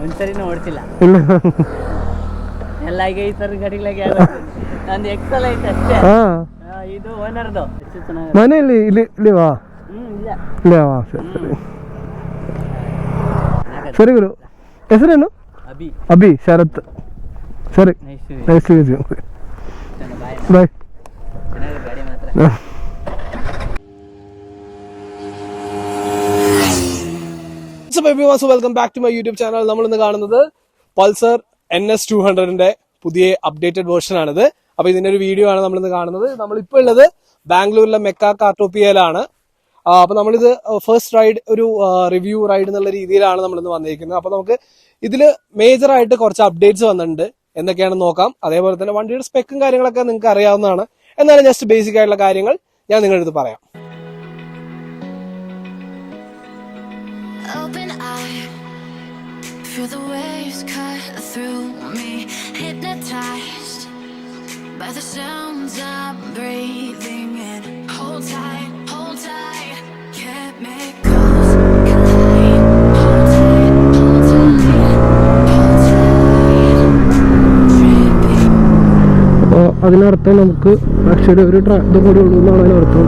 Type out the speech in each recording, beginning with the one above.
ಒಂದ್ಸರಿನೂ ಓಡಿಸಿಲ್ಲ. ಇಲ್ಲ ಎಲ್ಲ ಈಗ ಈ ಥರ ಗಾಡಿಗಳಿಗೆ ನಂದು ಎಕ್ಸಲ್ ಐತೆ ಅಷ್ಟೇ. ಇದು ಓನರ್ದು ಮನೆಯಲ್ಲಿ ಇಲ್ಲಿವಾ? ಇಲ್ಲ ಇಲ್ಲವಾ? ಸರಿ ಗುರು, ಹೆಸರೇನು? ಅಭಿ ಶರತ್. ಸರಿ, nice to meet you. Bye. ಗಾಡಿ ಮಾತ್ರ welcome back to my YouTube channel. നമ്മൾ ഇന്ന് കാണുന്നത് പൾസർ NS200ന്റെ പുതിയ അപ്ഡേറ്റഡ് വേർഷൻ ആണിത്. അപ്പൊ ഇതിന്റെ ഒരു വീഡിയോ ആണ് നമ്മൾ ഇന്ന് കാണുന്നത്. നമ്മളിപ്പോ ഉള്ളത് ബാംഗ്ലൂരിലെ മെക്ക കാർട്ടോപ്പിയയിലാണ്. അപ്പൊ നമ്മളിത് ഫസ്റ്റ് റൈഡ്, ഒരു റിവ്യൂ റൈഡ് എന്നുള്ള രീതിയിലാണ് നമ്മൾ ഇന്ന് വന്നിരിക്കുന്നത്. അപ്പൊ നമുക്ക് ഇതില് മേജർ ആയിട്ട് കുറച്ച് അപ്ഡേറ്റ്സ് വന്നിട്ടുണ്ട്, എന്തൊക്കെയാണെന്ന് നോക്കാം. അതേപോലെ തന്നെ വണ്ടിയുടെ സ്പെക്കും കാര്യങ്ങളൊക്കെ നിങ്ങൾക്ക് അറിയാവുന്നതാണ്. എന്നാലും ജസ്റ്റ് ബേസിക് ആയിട്ടുള്ള കാര്യങ്ങൾ ഞാൻ നിങ്ങളുടെ അടുത്ത് പറയാം. Open eye, feel the waves cut through me, hypnotized by the sounds I'm breathing in. Hold tight, chemicals collide. Hold tight, tripping. അപ്പോൾ അതിനർത്ഥം നമുക്ക് ആക്ച്വലി ഒരു ഇത് കൂടി ഉള്ളൂ എന്നാണ് അതിനർത്ഥം.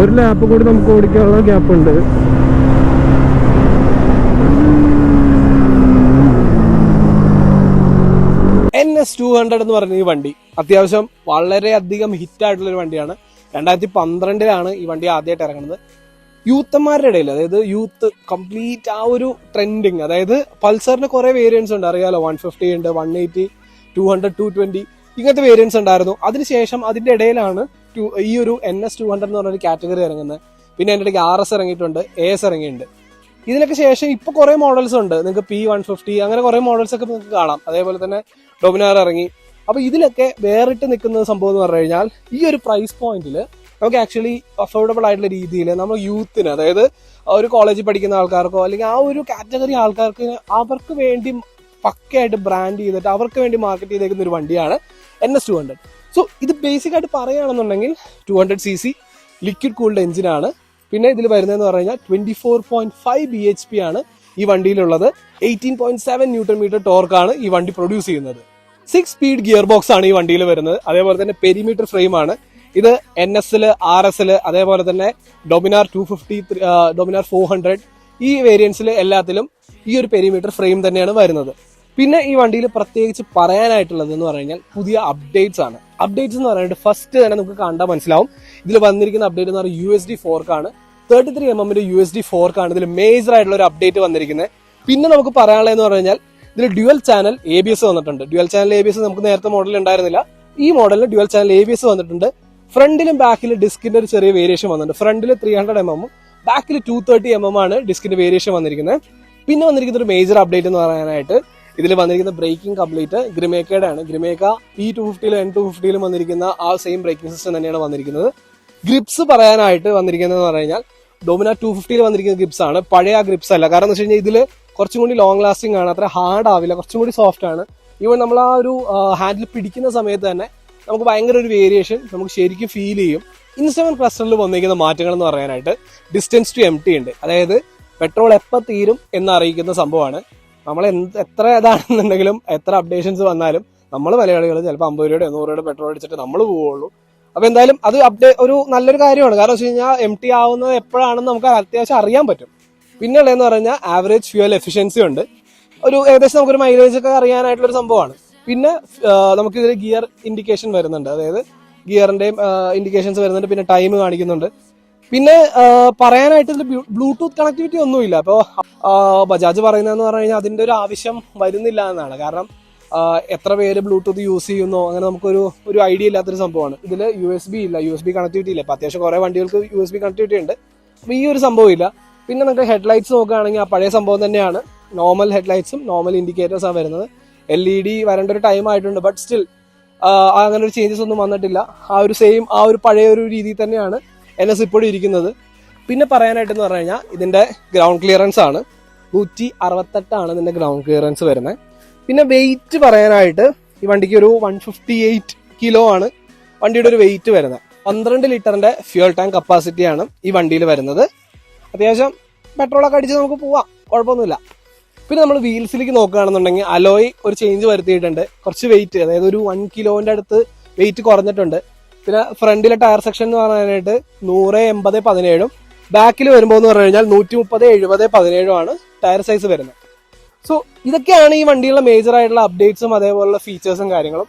ഒരു ലാപ്പ് കൂടി നമുക്ക് ഓടിക്കാനുള്ള ഗ്യാപ്പ് ഉണ്ട്. NS200 എന്ന് പറഞ്ഞ ഈ വണ്ടി അത്യാവശ്യം വളരെയധികം ഹിറ്റായിട്ടുള്ള ഒരു വണ്ടിയാണ്. 2012 ഈ വണ്ടി ആദ്യമായിട്ട് ഇറങ്ങുന്നത്. യൂത്തന്മാരുടെ ഇടയിൽ, അതായത് യൂത്ത് കംപ്ലീറ്റ് ആ ഒരു ട്രെൻഡിങ്, അതായത് പൾസറിന് കുറെ വേരിയൻസ് ഉണ്ട്, അറിയാലോ. 150 ഉണ്ട്, 180, 200, 220 ഇങ്ങനത്തെ വേരിയൻസ് ഉണ്ടായിരുന്നു. അതിനുശേഷം അതിന്റെ ഇടയിലാണ് ഈ ഒരു NS200 എന്ന് പറഞ്ഞൊരു കാറ്റഗറി ഇറങ്ങുന്നത്. പിന്നെ അതിൻ്റെ ഇടയ്ക്ക് RS ഇറങ്ങിയിട്ടുണ്ട്, AS ഇറങ്ങിയിട്ടുണ്ട്. ഇതിനൊക്കെ ശേഷം ഇപ്പൊ കുറെ മോഡൽസ് ഉണ്ട്. നിങ്ങൾക്ക് P150 അങ്ങനെ കുറെ മോഡൽസ് ഒക്കെ നിങ്ങൾക്ക് കാണാം. അതേപോലെ തന്നെ ഡൊമിനാർ ഇറങ്ങി. അപ്പൊ ഇതിലൊക്കെ വേറിട്ട് നിൽക്കുന്ന സംഭവം എന്ന് പറഞ്ഞു കഴിഞ്ഞാൽ ഈ ഒരു പ്രൈസ് പോയിന്റിൽ നമുക്ക് ആക്ച്വലി അഫോർഡബിൾ ആയിട്ടുള്ള രീതിയിൽ നമ്മൾ യൂത്തിന്, അതായത് ഒരു കോളേജിൽ പഠിക്കുന്ന ആൾക്കാർക്കോ അല്ലെങ്കിൽ ആ ഒരു കാറ്റഗറി ആൾക്കാർക്ക് അവർക്ക് വേണ്ടി പക്കയായിട്ട് ബ്രാൻഡ് ചെയ്തിട്ട് അവർക്ക് വേണ്ടി മാർക്കറ്റ് ചെയ്തേക്കുന്ന ഒരു വണ്ടിയാണ് NS200. സോ ഇത് ബേസിക് ആയിട്ട് പറയുകയാണെന്നുണ്ടെങ്കിൽ 200cc ലിക്വിഡ് കൂൾഡ് എഞ്ചിനാണ്. പിന്നെ ഇതിൽ വരുന്നതെന്ന് പറഞ്ഞു കഴിഞ്ഞാൽ 24.5 bhp ആണ് ഈ വണ്ടിയിലുള്ളത്. 18.7 ന്യൂട്ടൺ മീറ്റർ ടോർക്കാണ് ഈ വണ്ടി പ്രൊഡ്യൂസ് ചെയ്യുന്നത്. 6 സ്പീഡ് ഗിയർ ബോക്സ് ആണ് ഈ വണ്ടിയിൽ വരുന്നത്. അതേപോലെ തന്നെ പെരിമീറ്റർ ഫ്രെയിം ആണ് ഇത്. NSല്, RSല്, അതേപോലെ തന്നെ ഡൊമിനാർ 250, ഡൊമിനാർ 400 ഈ വേരിയൻസിൽ എല്ലാത്തിലും ഈ ഒരു പെരിമീറ്റർ ഫ്രെയിം തന്നെയാണ് വരുന്നത്. പിന്നെ ഈ വണ്ടിയിൽ പ്രത്യേകിച്ച് പറയാനായിട്ടുള്ളത് എന്ന് പറഞ്ഞു കഴിഞ്ഞാൽ പുതിയ അപ്ഡേറ്റ്സ് ആണ്. അപ്ഡേറ്റ്സ് എന്ന് പറയുന്നത് ഫസ്റ്റ് തന്നെ നമുക്ക് കണ്ടാൽ മനസ്സിലാവും. ഇതിൽ വന്നിരിക്കുന്ന അപ്ഡേറ്റ് എന്ന് പറയുന്നത് USD ഫോർക്കാണ്. 33mm USD ഫോർക്കാണ് ഇതിൽ മേജർ ആയിട്ടുള്ള ഒരു അപ്ഡേറ്റ് വന്നിരിക്കുന്നത്. പിന്നെ നമുക്ക് പറയാനുള്ളതെന്ന് പറഞ്ഞു കഴിഞ്ഞാൽ ഇതിൽ ഡ്യുവൽ ചാനൽ ABS വന്നിട്ടുണ്ട്. ഡ്യുവൽ ചാനൽ ABS നമുക്ക് നേരത്തെ മോഡലിൽ ഉണ്ടായിരുന്നില്ല. ഈ മോഡലിൽ ഡ്യുവൽ ചാനൽ ABS വന്നിട്ടുണ്ട്. ഫ്രണ്ടിലും ബാക്കിലും ഡിസ്കിന്റെ ഒരു ചെറിയ വേരിയേഷൻ വന്നിട്ടുണ്ട്. ഫ്രണ്ടിൽ 300mm, ബാക്കിൽ 230mm ആണ് ഡിസ്കിന്റെ വേരിയേഷൻ വന്നിരിക്കുന്നത്. പിന്നെ വന്നിരിക്കുന്ന ഒരു മേജർ അപ്ഡേറ്റ് എന്ന് പറയാനായിട്ട് ഇതിൽ വന്നിരിക്കുന്ന ബ്രേക്കിംഗ് കംപ്ലീറ്റ് ഗ്രിമേക്കയുടെ ആണ്. ഗ്രിമേക്ക P250ലും N250ലും വന്നിരിക്കുന്ന ആ സെയിം ബ്രേക്കിംഗ് സിസ്റ്റം തന്നെയാണ് വന്നിരിക്കുന്നത്. ഗ്രിപ്സ് പറയാനായിട്ട് വന്നിരിക്കുന്നതെന്ന് പറഞ്ഞു കഴിഞ്ഞാൽ ഡൊമിനാർ 250ൽ വന്നിരിക്കുന്ന ഗ്രിപ്സ് ആണ്. പഴയ ഗ്രിപ്സ് അല്ല. കാരണം എന്ന് വെച്ച് കഴിഞ്ഞാൽ ഇതിൽ കുറച്ചും കൂടി ലോങ് ലാസ്റ്റിംഗ് ആണ്, അത്ര ഹാർഡ് ആവില്ല, കുറച്ചും കൂടി സോഫ്റ്റ് ആണ്. ഈവൻ നമ്മൾ ആ ഒരു ഹാൻഡിൽ പിടിക്കുന്ന സമയത്ത് തന്നെ നമുക്ക് ഭയങ്കര ഒരു വേരിയേഷൻ നമുക്ക് ശരിക്കും ഫീൽ ചെയ്യും. ഇൻസ്ട്രുമെന്റ് ക്ലസ്റ്ററിൽ വന്നിരിക്കുന്ന മാറ്റങ്ങൾ എന്ന് പറയാനായിട്ട് ഡിസ്റ്റൻസ് ടു എംപ്റ്റി ഉണ്ട്. അതായത് പെട്രോൾ എപ്പോൾ തീരും എന്ന് അറിയിക്കുന്ന സംഭവമാണ്. നമ്മൾ എത്ര ഏതാണെന്നുണ്ടെങ്കിലും എത്ര അപ്ഡേഷൻസ് വന്നാലും നമ്മൾ മലയാളികൾ ചിലപ്പോൾ 50 രൂപയുടെ 100 രൂപയുടെ പെട്രോൾ അടിച്ചിട്ട് നമ്മൾ പോവുള്ളൂ. അപ്പൊ എന്തായാലും അത് ഒരു നല്ലൊരു കാര്യമാണ്. കാരണം വെച്ച് കഴിഞ്ഞാൽ എംപ്റ്റി ആവുന്നത് എപ്പോഴാണെന്ന് നമുക്ക് അത്യാവശ്യം അറിയാൻ പറ്റും. പിന്നെ ഉള്ളതെന്ന് പറഞ്ഞാൽ ആവറേജ് ഫ്യൂവൽ എഫിഷ്യൻസി ഉണ്ട്. ഒരു ഏകദേശം നമുക്കൊരു മൈലേജ് ഒക്കെ അറിയാനായിട്ടുള്ള ഒരു സംഭവമാണ്. പിന്നെ നമുക്ക് ഇതിൽ ഗിയർ ഇൻഡിക്കേഷൻ വരുന്നുണ്ട്, അതായത് ഗിയറിന്റെയും ഇൻഡിക്കേഷൻസ് വരുന്നുണ്ട്. പിന്നെ ടൈം കാണിക്കുന്നുണ്ട്. പിന്നെ പറയാനായിട്ട് ഇതിൽ ബ്ലൂടൂത്ത് കണക്ടിവിറ്റി ഒന്നുമില്ല. അപ്പോൾ ബജാജ് പറയുന്നതെന്ന് പറഞ്ഞു കഴിഞ്ഞാൽ അതിന്റെ ഒരു ആവശ്യം വരുന്നില്ല എന്നാണ്. കാരണം എത്ര പേര് ബ്ലൂടൂത്ത് യൂസ് ചെയ്യുന്നോ അങ്ങനെ നമുക്കൊരു ഐഡിയ ഇല്ലാത്തൊരു സംഭവമാണ്. ഇതിൽ USB ഇല്ല, USB കണക്ടിവിറ്റി ഇല്ല. ഇപ്പൊ അത്യാവശ്യം കുറെ വണ്ടികൾക്ക് USB കണക്ടിവിറ്റി ഉണ്ട്, അപ്പൊ ഈ ഒരു സംഭവം ഇല്ല. പിന്നെ നമുക്ക് ഹെഡ്ലൈറ്റ്സ് നോക്കുകയാണെങ്കിൽ ആ പഴയ സംഭവം തന്നെയാണ്. നോർമൽ ഹെഡ്ലൈറ്റ്സും നോർമൽ ഇൻഡിക്കേറ്റേഴ്സ് ആണ് വരുന്നത്. LED വരേണ്ട ഒരു ടൈം ആയിട്ടുണ്ട്, ബട്ട് സ്റ്റിൽ അങ്ങനെ ഒരു ചേഞ്ചസ് ഒന്നും വന്നിട്ടില്ല. ആ ഒരു പഴയ ഒരു രീതിയിൽ തന്നെയാണ് NS ഇപ്പോഴും ഇരിക്കുന്നത്. പിന്നെ പറയാനായിട്ടെന്ന് പറഞ്ഞു കഴിഞ്ഞാൽ ഇതിന്റെ ഗ്രൗണ്ട് ക്ലിയറൻസ് ആണ് 168 ഇതിന്റെ ഗ്രൗണ്ട് ക്ലിയറൻസ് വരുന്നത്. പിന്നെ വെയിറ്റ് പറയാനായിട്ട് ഈ വണ്ടിക്ക് ഒരു 158 കിലോ ആണ് വണ്ടിയുടെ ഒരു വെയിറ്റ് വരുന്നത്. 12 ലിറ്ററിന്റെ ഫ്യൂൽ ടാങ്ക് കപ്പാസിറ്റിയാണ് ഈ വണ്ടിയിൽ വരുന്നത്. അത്യാവശ്യം പെട്രോളൊക്കെ അടിച്ച് നമുക്ക് പോവാം, കുഴപ്പമൊന്നുമില്ല. പിന്നെ നമ്മൾ വീൽസിലേക്ക് നോക്കുകയാണെന്നുണ്ടെങ്കിൽ അലോയ് ഒരു ചേഞ്ച് വരുത്തിയിട്ടുണ്ട്. കുറച്ച് വെയിറ്റ്, അതായത് ഒരു 1 കിലോന്റെ അടുത്ത് വെയിറ്റ് കുറഞ്ഞിട്ടുണ്ട്. പിന്നെ ഫ്രണ്ടിലെ ടയർ സെക്ഷൻ എന്ന് പറയാനായിട്ട് 100/80/17 ബാക്കിൽ വരുമ്പോൾ എന്ന് പറഞ്ഞു കഴിഞ്ഞാൽ 130/70/17 ടയർ സൈസ് വരുന്നത്. സോ ഇതൊക്കെയാണ് ഈ വണ്ടിയുള്ള മേജർ ആയിട്ടുള്ള അപ്ഡേറ്റ്സും അതേപോലുള്ള ഫീച്ചേഴ്സും കാര്യങ്ങളും.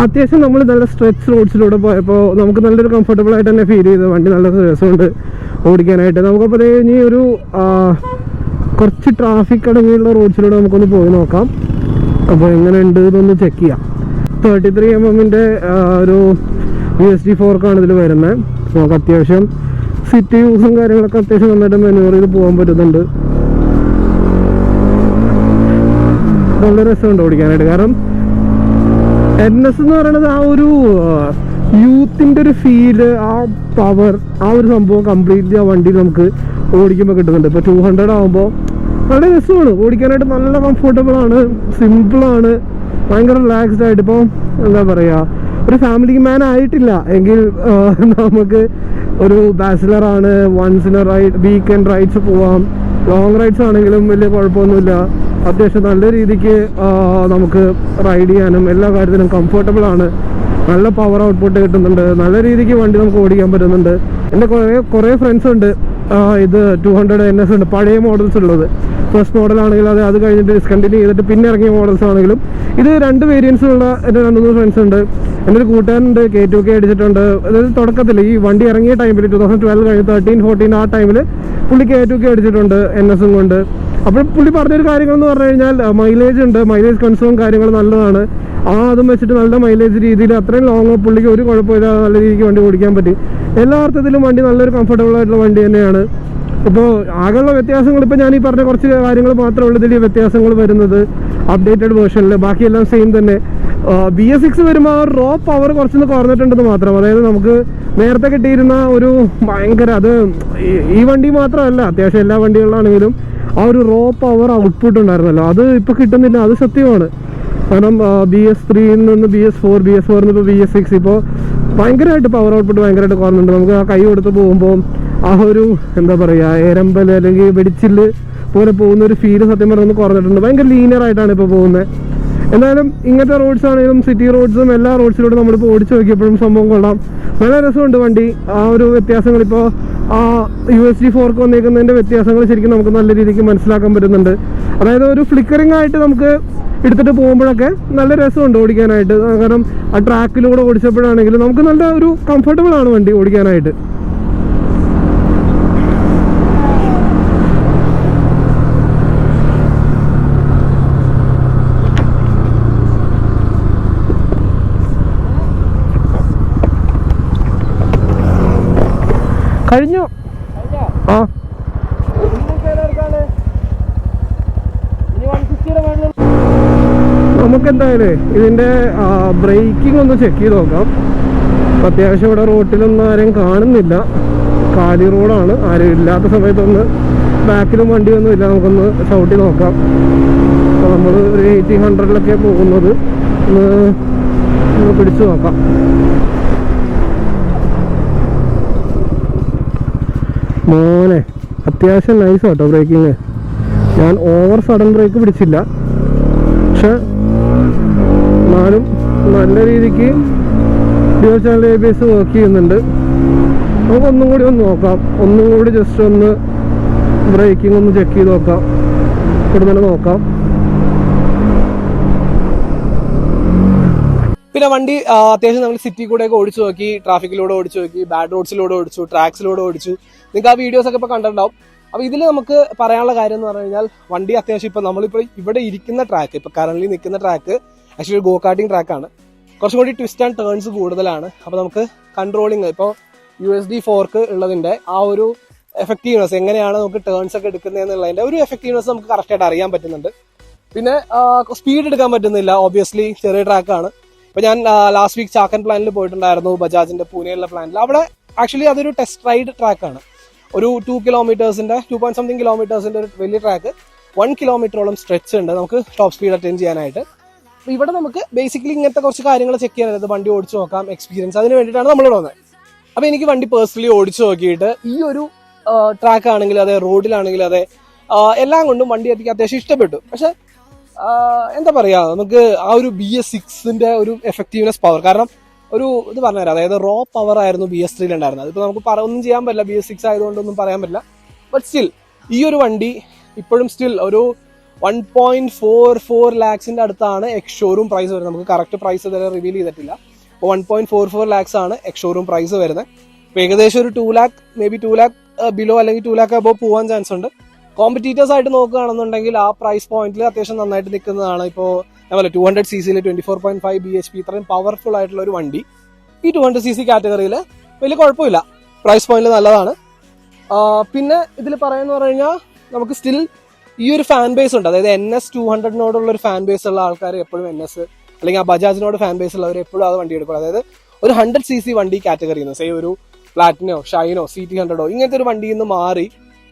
അത്യാവശ്യം നമ്മൾ നല്ല സ്ട്രെച്ച് റോഡ്സിലൂടെ പോയപ്പോൾ നമുക്ക് നല്ലൊരു കംഫർട്ടബിൾ ആയിട്ട് തന്നെ ഫീൽ ചെയ്തു. വണ്ടി നല്ല രസമുണ്ട് ഓടിക്കാനായിട്ട്. നമുക്കപ്പോൾ ഇനി ഒരു കുറച്ച് ട്രാഫിക് അടങ്ങിയുള്ള റോഡ്സിലൂടെ നമുക്കൊന്ന് പോയി നോക്കാം. അപ്പോൾ എങ്ങനെയുണ്ട് ഇതൊന്ന് ചെക്ക് ചെയ്യാം. 33 mm ഒരു USD ഫോർക്കാണ് ഇതിൽ വരുന്നത്. നമുക്ക് അത്യാവശ്യം സിറ്റി യൂസും കാര്യങ്ങളൊക്കെ അത്യാവശ്യം നന്നായിട്ട് മെനൂർ ചെയ്ത് പോകാൻ പറ്റുന്നുണ്ട്. നല്ല രസമുണ്ട് ഓടിക്കാനായിട്ട്. കാരണം NS എന്ന് പറയുന്നത് ആ ഒരു യൂത്തിൻ്റെ ഒരു ഫീല്, ആ പവർ, ആ ഒരു സംഭവം കംപ്ലീറ്റ്ലി ആ വണ്ടി നമുക്ക് ഓടിക്കുമ്പോൾ കിട്ടുന്നുണ്ട്. ഇപ്പോൾ 200 ആകുമ്പോൾ വളരെ രസമാണ് ഓടിക്കാനായിട്ട്. നല്ല കംഫർട്ടബിൾ ആണ്, സിമ്പിളാണ്, ഭയങ്കര റിലാക്സ്ഡ് ആയിട്ട്. ഇപ്പോൾ എന്താ പറയുക, ഒരു ഫാമിലി മാൻ ആയിട്ടില്ല എങ്കിൽ നമുക്ക് ഒരു ബാച്ചിലറാണ്, വൺസിന് വീക്കെൻഡ് റൈഡ്സ് പോവാം. ലോങ് റൈഡ്സ് ആണെങ്കിലും വലിയ കുഴപ്പമൊന്നുമില്ല. അത്യാവശ്യം നല്ല രീതിക്ക് നമുക്ക് റൈഡ് ചെയ്യാനും എല്ലാ കാര്യത്തിനും കംഫർട്ടബിൾ ആണ്. നല്ല പവർ ഔട്ട്പുട്ട് കിട്ടുന്നുണ്ട്. നല്ല രീതിക്ക് വണ്ടി നമുക്ക് ഓടിക്കാൻ പറ്റുന്നുണ്ട്. എൻ്റെ കുറേ ഫ്രണ്ട്സ് ഉണ്ട് ഇത് 200 NS ഉണ്ട്, പഴയ മോഡൽസ് ഉള്ളത്. ഫസ്റ്റ് മോഡൽ ആണെങ്കിലും അത് കഴിഞ്ഞിട്ട് ഡിസ്കണ്ടിന്യൂ ചെയ്തിട്ട് പിന്നെ ഇറങ്ങിയ മോഡൽസ് ആണെങ്കിലും ഇത് 2 വേരിയൻസ് ഉള്ള എൻ്റെ 2-3 ഫ്രണ്ട്സ് ഉണ്ട്. എൻ്റെ ഒരു കൂട്ടുകാരുണ്ട്, K2K അടിച്ചിട്ടുണ്ട്. അതായത് തുടക്കത്തിൽ ഈ വണ്ടി ഇറങ്ങിയ ടൈമിൽ 2012 കഴിഞ്ഞ് 13-14 ആ ടൈമിൽ പുള്ളി K2K അടിച്ചിട്ടുണ്ട് NS കൊണ്ട്. അപ്പോൾ പുള്ളി പറഞ്ഞൊരു കാര്യങ്ങൾ എന്ന് പറഞ്ഞു കഴിഞ്ഞാൽ മൈലേജ് ഉണ്ട്, മൈലേജ് കൺസേൺ കാര്യങ്ങൾ നല്ലതാണ്. അതും വെച്ചിട്ട് നല്ല മൈലേജ് രീതിയിൽ അത്രയും ലോങ് പുള്ളിക്ക് ഒരു കുഴപ്പമില്ല, നല്ല രീതിക്ക് വണ്ടി ഓടിക്കാൻ പറ്റി. എല്ലാ അർത്ഥത്തിലും വണ്ടി നല്ലൊരു കംഫർട്ടബിൾ ആയിട്ടുള്ള വണ്ടി തന്നെയാണ്. ഇപ്പോൾ ആകെയുള്ള വ്യത്യാസങ്ങൾ ഇപ്പോൾ ഞാൻ ഈ പറഞ്ഞ കുറച്ച് കാര്യങ്ങൾ മാത്രമേ ഉള്ളൂ ഇതിൽ വ്യത്യാസങ്ങൾ വരുന്നത് അപ്ഡേറ്റഡ് വേർഷനിൽ. ബാക്കിയെല്ലാം സെയിം തന്നെ. BS6 വരുമ്പോൾ ആ റോ പവർ കുറച്ചൊന്ന് കുറഞ്ഞിട്ടുണ്ടെന്ന് മാത്രം. അതായത് നമുക്ക് നേരത്തെ കിട്ടിയിരുന്ന ഒരു ഭയങ്കര, അത് ഈ വണ്ടി മാത്രമല്ല, അത്യാവശ്യം എല്ലാ വണ്ടികളിലാണെങ്കിലും ആ ഒരു റോ പവർ ഔട്ട്പുട്ട് ഉണ്ടായിരുന്നല്ലോ, അത് ഇപ്പോൾ കിട്ടുന്നില്ല. അത് സത്യമാണ്. കാരണം BS3 നിന്ന് BS4 നിന്ന് ഇപ്പോൾ BS6 ഇപ്പോൾ ഭയങ്കരമായിട്ട് പവർ ഔട്ട്പുട്ട് ഭയങ്കരമായിട്ട് കുറഞ്ഞിട്ടുണ്ട്. നമുക്ക് ആ കൈ കൊടുത്ത് പോകുമ്പോൾ ആ ഒരു എന്താ പറയുക, എരമ്പൽ അല്ലെങ്കിൽ വെടിച്ചില് പോലെ പോകുന്ന ഒരു ഫീല് സത്യം പറഞ്ഞൊന്ന് കുറഞ്ഞിട്ടുണ്ട്. ഭയങ്കര ലീനിയറായിട്ടാണ് ഇപ്പോൾ പോകുന്നത്. എന്തായാലും ഇങ്ങനത്തെ റോഡ്സ് ആണെങ്കിലും സിറ്റി റോഡ്സും എല്ലാ റോഡ്സിലൂടെ നമ്മളിപ്പോൾ ഓടിച്ചു നോക്കിയപ്പോഴും സംഭവം കൊള്ളാം. നല്ല രസമുണ്ട് വണ്ടി. ആ ഒരു വ്യത്യാസങ്ങൾ ഇപ്പോൾ ആ USD ഫോർക്ക് വന്നേക്കുന്നതിൻ്റെ വ്യത്യാസങ്ങൾ ശരിക്കും നമുക്ക് നല്ല രീതിക്ക് മനസ്സിലാക്കാൻ പറ്റുന്നുണ്ട്. അതായത് ഒരു ഫ്ലിക്കറിംഗ് ആയിട്ട് നമുക്ക് എടുത്തിട്ട് പോകുമ്പോഴൊക്കെ നല്ല രസമുണ്ട് ഓടിക്കാനായിട്ട്. കാരണം ആ ട്രാക്കിലൂടെ ഓടിച്ചപ്പോഴാണെങ്കിലും നമുക്ക് നല്ല ഒരു കംഫർട്ടബിൾ ആണ് വണ്ടി ഓടിക്കാനായിട്ട്. കഴിഞ്ഞു. നമുക്കെന്തായാലും ഇതിൻ്റെ ബ്രേക്കിംഗ് ഒന്ന് ചെക്ക് ചെയ്ത് നോക്കാം. അത്യാവശ്യം ഇവിടെ റോട്ടിലൊന്നും ആരെയും കാണുന്നില്ല, കാലി റോഡാണ്. ആരും ഇല്ലാത്ത സമയത്തൊന്ന് ബാക്കിലും വണ്ടിയൊന്നും ഇല്ല, നമുക്കൊന്ന് ചവിട്ടി നോക്കാം. അപ്പോൾ നമ്മൾ ഒരു 80-100 പോകുന്നത്. ഒന്ന് പിടിച്ചു നോക്കാം. മോനെ അത്യാവശ്യം നൈസ് കേട്ടോ ബ്രേക്കിങ്. ഞാൻ ഓവർ സഡൻ ബ്രേക്ക് പിടിച്ചില്ല, പക്ഷെ എന്നാലും നല്ല രീതിക്ക് ഡ്യുവൽ ചാനൽ ABS വർക്ക് ചെയ്യുന്നുണ്ട്. നമുക്ക് ഒന്നും കൂടി ഒന്ന് നോക്കാം. ഒന്നും കൂടി ജസ്റ്റ് ഒന്ന് ബ്രേക്കിംഗ് ഒന്ന് ചെക്ക് ചെയ്ത് നോക്കാം. ഇവിടെ തന്നെ നോക്കാം. പിന്നെ വണ്ടി അത്യാവശ്യം നമ്മൾ സിറ്റി കൂടെയൊക്കെ ഓടിച്ചു നോക്കി, ട്രാഫിക്കിലൂടെ ഓടിച്ചു നോക്കി, ബാഡ് റോഡ്സിലൂടെ ഓടിച്ചു, ട്രാക്സിലൂടെ ഓടിച്ചു. നിങ്ങൾക്ക് ആ വീഡിയോസ് ഒക്കെ ഇപ്പോൾ കണ്ടിട്ടുണ്ടാവും. അപ്പോൾ ഇതിൽ നമുക്ക് പറയാനുള്ള കാര്യം എന്ന് പറഞ്ഞു കഴിഞ്ഞാൽ വണ്ടി അത്യാവശ്യം ഇപ്പോൾ നമ്മളിപ്പോൾ ഇവിടെ ഇരിക്കുന്ന ട്രാക്ക്, ഇപ്പോൾ കറന്റ് നിൽക്കുന്ന ട്രാക്ക് ആക്ച്വലി ഗോ കാർട്ടിംഗ് ട്രാക്കാണ്. കുറച്ചും കൂടി ട്വിസ്റ്റ് ആൻഡ് ടേൺസ് കൂടുതലാണ്. അപ്പോൾ നമുക്ക് കൺട്രോളിങ് ഇപ്പോൾ USD ഫോർക്ക് ഉള്ളതിൻ്റെ ആ ഒരു എഫക്റ്റീവ്നെസ്, എങ്ങനെയാണ് നമുക്ക് ടേൺസ് ഒക്കെ എടുക്കുന്നത് എന്നുള്ളതിൻ്റെ ഒരു എഫക്റ്റീവ്നെസ് നമുക്ക് കറക്റ്റായിട്ട് അറിയാൻ പറ്റുന്നുണ്ട്. പിന്നെ സ്പീഡ് എടുക്കാൻ പറ്റുന്നില്ല, ഓബ്വിയസ്ലി ചെറിയ ട്രാക്കാണ്. ഇപ്പോൾ ഞാൻ ലാസ്റ്റ് വീക്ക് ചാക്കൻ പ്ലാനിൽ പോയിട്ടുണ്ടായിരുന്നു, ബജാജിൻ്റെ പൂനെയിലുള്ള പ്ലാനിൽ. അവിടെ ആക്ച്വലി അതൊരു ടെസ്റ്റ് റൈഡ് ട്രാക്കാണ്. ഒരു 2 കിലോമീറ്റേഴ്സിൻ്റെ 2.something കിലോമീറ്റേഴ്സിൻ്റെ ഒരു വലിയ ട്രാക്ക്. 1 കിലോമീറ്ററോളം സ്ട്രെച്ച് ഉണ്ട് നമുക്ക് ടോപ്പ് സ്പീഡ് അറ്റൻഡ് ചെയ്യാനായിട്ട്. അപ്പോൾ ഇവിടെ നമുക്ക് ബേസിക്കലി ഇങ്ങനത്തെ കുറച്ച് കാര്യങ്ങൾ ചെക്ക് ചെയ്യാനായിട്ട് വണ്ടി ഓടിച്ച് നോക്കാം, എക്സ്പീരിയൻസ്, അതിന് വേണ്ടിയിട്ടാണ് നമ്മളിവിടെ വന്നത്. അപ്പോൾ എനിക്ക് വണ്ടി പേഴ്സണലി ഓടിച്ച് നോക്കിയിട്ട് ഈ ഒരു ട്രാക്ക് ആണെങ്കിലും അതെ, റോഡിലാണെങ്കിലും അതെ, എല്ലാം കൊണ്ടും വണ്ടി എനിക്ക് അത്യാവശ്യം ഇഷ്ടപ്പെട്ടു. പക്ഷെ എന്താ പറയുക, നമുക്ക് ആ ഒരു BS6ന്റെ ഒരു എഫക്റ്റീവ്നെസ് പവർ, കാരണം ഒരു ഇത് പറഞ്ഞുതരാം, അതായത് റോ പവർ ആയിരുന്നു BS3 ഉണ്ടായിരുന്നത്. അതിപ്പോൾ നമുക്ക് ഒന്നും ചെയ്യാൻ പറ്റില്ല, BS6 ആയതുകൊണ്ടൊന്നും പറയാൻ പറ്റില്ല. ബട്ട് സ്റ്റിൽ ഈ ഒരു വണ്ടി ഇപ്പോഴും സ്റ്റിൽ ഒരു 1.44 lakhs അടുത്താണ് എക്സ് ഷോറൂം പ്രൈസ് വരുന്നത്. നമുക്ക് കറക്റ്റ് പ്രൈസ് ഇതുവരെ റിവീൽ ചെയ്തിട്ടില്ല. അപ്പോൾ 1.44 lakhs ആണ് എക്സ് ഷോറൂം പ്രൈസ് വരുന്നത്. അപ്പോൾ ഏകദേശം ഒരു 2 lakh, may be 2 lakh below അല്ലെങ്കിൽ 2 lakh അബോ പോകാൻ ചാൻസ് ഉണ്ട്. കോമ്പറ്റീറ്റേഴ്സ് ആയിട്ട് നോക്കുകയാണെന്നുണ്ടെങ്കിൽ ആ പ്രൈസ് പോയിന്റിൽ അത്യാവശ്യം നന്നായിട്ട് നിൽക്കുന്നതാണ്. ഇപ്പോൾ അതുപോലെ 200cc 24.5 bhp ഇത്രയും പവർഫുൾ ആയിട്ടുള്ള ഒരു വണ്ടി ഈ 200cc കാറ്റഗറിയിൽ വലിയ കുഴപ്പമില്ല, പ്രൈസ് പോയിന്റിൽ നല്ലതാണ്. പിന്നെ ഇതിൽ പറയുന്നത് പറഞ്ഞു കഴിഞ്ഞാൽ നമുക്ക് സ്റ്റിൽ ഈ ഒരു ഫാൻ ബേസ് ഉണ്ട്, അതായത് NS200നോടുള്ള ഒരു ഫാൻ ബേസ് ഉള്ള ആൾക്കാർ എപ്പോഴും NS അല്ലെങ്കിൽ ആ ബജാജിനോട് ഫാൻ ബേസ് ഉള്ളവർ എപ്പോഴും അത് വണ്ടി എടുക്കും. അതായത് ഒരു 100cc വണ്ടി കാറ്റഗറിയിൽ നിന്ന്, സേ ഒരു പ്ലാറ്റിനോ ഷൈനോ CT100 ഇങ്ങനത്തെ ഒരു വണ്ടിയിൽ നിന്ന് മാറി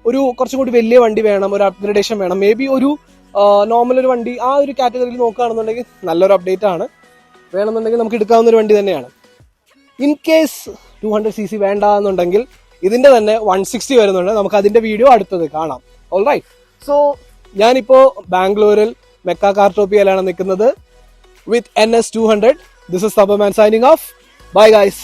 ഒരു കുറച്ചും കൂടി വലിയ വണ്ടി വേണം, ഒരു അപ്ഗ്രഡേഷൻ വേണം, മേ ബി ഒരു നോർമൽ ഒരു വണ്ടി ആ ഒരു കാറ്റഗറിയിൽ നോക്കുകയാണെന്നുണ്ടെങ്കിൽ നല്ലൊരു അപ്ഡേറ്റ് ആണ്. വേണമെന്നുണ്ടെങ്കിൽ നമുക്ക് എടുക്കാവുന്ന ഒരു വണ്ടി തന്നെയാണ്. ഇൻ കേസ് 200cc വേണ്ട എന്നുണ്ടെങ്കിൽ ഇതിന്റെ തന്നെ 160 വരുന്നുണ്ട്. നമുക്ക് അതിന്റെ വീഡിയോ അടുത്തത് കാണാം. ഓൾറൈറ്റ്, സോ ഞാനിപ്പോൾ ബാംഗ്ലൂരിൽ മെക്ക കാർട്ടോപ്പിയയിലാണ് നിൽക്കുന്നത് with NS200. This is Saberman signing off. Bye guys.